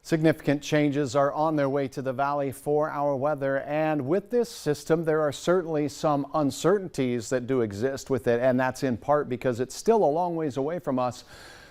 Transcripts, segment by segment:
Significant changes are on their way to the valley for our weather, and with this system there are certainly some uncertainties that do exist with it, and that's in part because it's still a long ways away from us,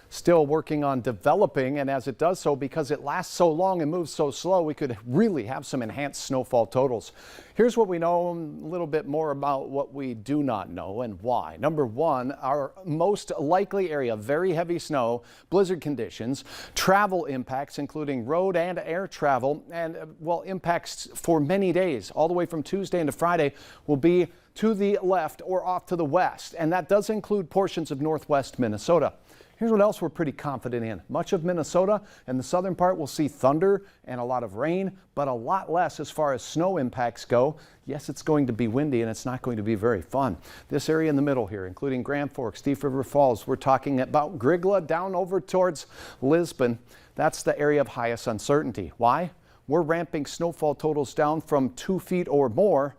still working on developing, and as it does so, because it lasts so long and moves so slow, we could really have some enhanced snowfall totals. Here's what we know, a little bit more about what we do not know and why. Number one, our most likely area, very heavy snow, blizzard conditions, travel impacts, including road and air travel, and well, impacts for many days, all the way from Tuesday into Friday, will be to the left or off to the west, and that does include portions of northwest Minnesota. Here's what else we're pretty confident in. Much of Minnesota and the southern part will see thunder and a lot of rain, but a lot less as far as snow impacts go. Yes, it's going to be windy and it's not going to be very fun. This area in the middle here, including Grand Forks, Thief River Falls, we're talking about Grygla down over towards Lisbon. That's the area of highest uncertainty. Why? We're ramping snowfall totals down from 2 feet or more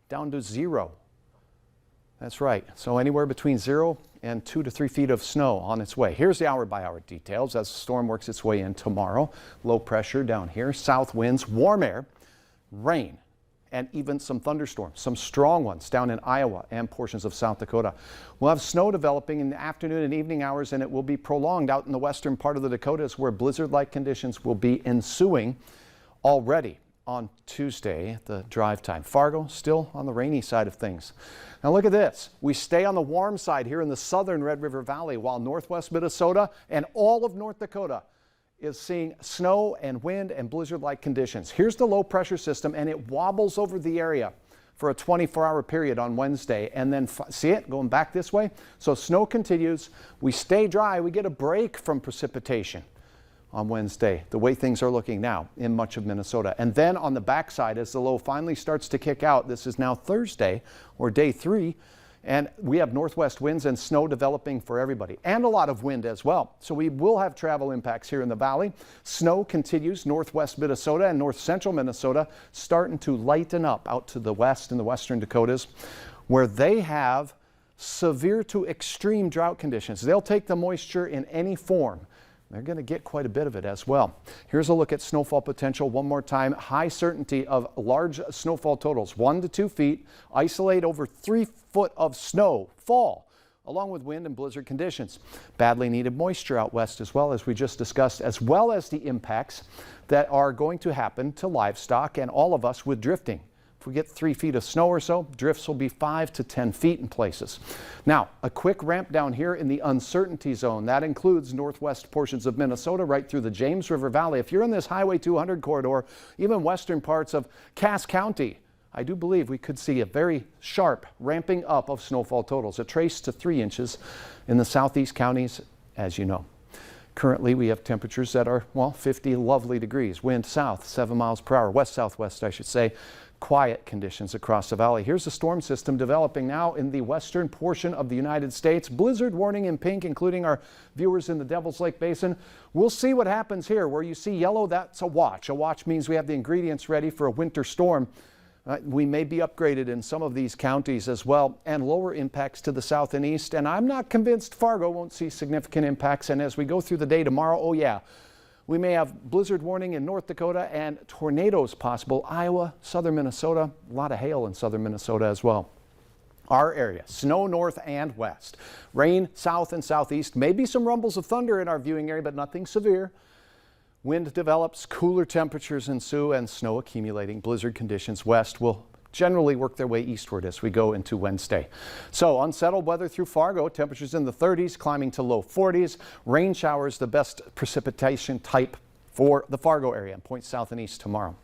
down to 0. That's right. So anywhere between 0 and 2 to 3 feet of snow on its way. Here's the hour-by-hour details as the storm works its way in tomorrow. Low pressure down here, south winds, warm air, rain, and even some thunderstorms, some strong ones down in Iowa and portions of South Dakota. We'll have snow developing in the afternoon and evening hours, and it will be prolonged out in the western part of the Dakotas where blizzard-like conditions will be ensuing already on Tuesday, the drive time. Fargo still on the rainy side of things. Now look at this. We stay on the warm side here in the southern Red River Valley, while northwest Minnesota and all of North Dakota is seeing snow and wind and blizzard-like conditions. Here's the low pressure system, and it wobbles over the area for a 24-hour period on Wednesday, and then see it going back this way? So snow continues. We stay dry. We get a break from precipitation on Wednesday, the way things are looking now in much of Minnesota. And then on the backside, as the low finally starts to kick out, this is now Thursday or day 3, and we have northwest winds and snow developing for everybody, and a lot of wind as well. So we will have travel impacts here in the valley. Snow continues northwest Minnesota and north central Minnesota, starting to lighten up out to the west in the western Dakotas, where they have severe to extreme drought conditions. They'll take the moisture in any form. They're going to get quite a bit of it as well. Here's a look at snowfall potential one more time. High certainty of large snowfall totals, 1 to 2 feet. Isolate over 3 foot of snow fall, along with wind and blizzard conditions. Badly needed moisture out west as well, as we just discussed, as well as the impacts that are going to happen to livestock and all of us with drifting. If we get 3 feet of snow or so, drifts will be 5 to 10 feet in places. Now, a quick ramp down here in the uncertainty zone. That includes northwest portions of Minnesota right through the James River Valley. If you're in this Highway 200 corridor, even western parts of Cass County, I do believe we could see a very sharp ramping up of snowfall totals, a trace to 3 inches in the southeast counties, as you know. Currently, we have temperatures that are, well, 50 lovely degrees. Wind south, 7 miles per hour, west-southwest, I should say. Quiet conditions across the valley. Here's the storm system developing now in the western portion of the United States. Blizzard warning in pink, including our viewers in the Devil's Lake Basin. We'll see what happens here. Where you see yellow, that's a watch. A watch means we have the ingredients ready for a winter storm. We may be upgraded in some of these counties as well, and lower impacts to the south and east. And I'm not convinced Fargo won't see significant impacts. And as we go through the day tomorrow, oh yeah, we may have blizzard warning in North Dakota and tornadoes possible. Iowa, southern Minnesota, a lot of hail in southern Minnesota as well. Our area, snow north and west. Rain south and southeast. Maybe some rumbles of thunder in our viewing area, but nothing severe. Wind develops, cooler temperatures ensue, and snow accumulating. Blizzard conditions west will generally work their way eastward as we go into Wednesday. So unsettled weather through Fargo, temperatures in the 30s climbing to low 40s. Rain showers, the best precipitation type for the Fargo area, and points south and east tomorrow.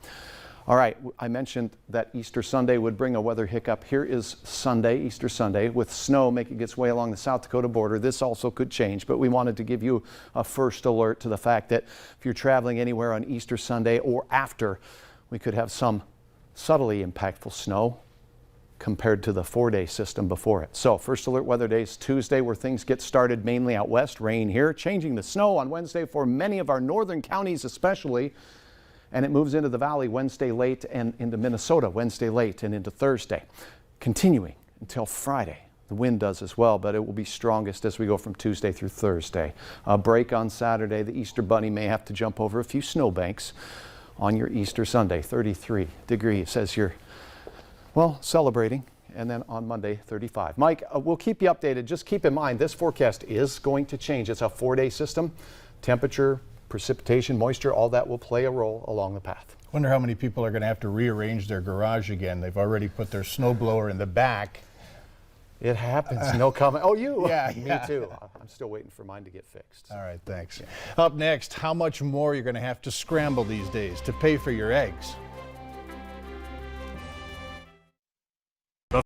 All right, I mentioned that Easter Sunday would bring a weather hiccup. Here is Sunday, Easter Sunday, with snow making its way along the South Dakota border. This also could change, but we wanted to give you a first alert to the fact that if you're traveling anywhere on Easter Sunday or after, we could have some subtly impactful snow compared to the 4-day system before it. So first alert weather days Tuesday, where things get started mainly out west, rain here, changing to snow on Wednesday for many of our northern counties especially, and it moves into the valley Wednesday late and into Minnesota Wednesday late and into Thursday, continuing until Friday. The wind does as well, but it will be strongest as we go from Tuesday through Thursday. A break on Saturday. The Easter Bunny may have to jump over a few snowbanks on your Easter Sunday. 33 degrees as you're, well, celebrating. And then on Monday, 35. Mike, we'll keep you updated. Just keep in mind, this forecast is going to change. It's a 4-day system. Temperature, precipitation, moisture, all that will play a role along the path. Wonder how many people are going to have to rearrange their garage again. They've already put their snowblower in the back. It happens. No comment. Oh, you? Yeah, Me yeah. too. I'm still waiting for mine to get fixed. All right, thanks. Up next, how much more you're going to have to scramble these days to pay for your eggs.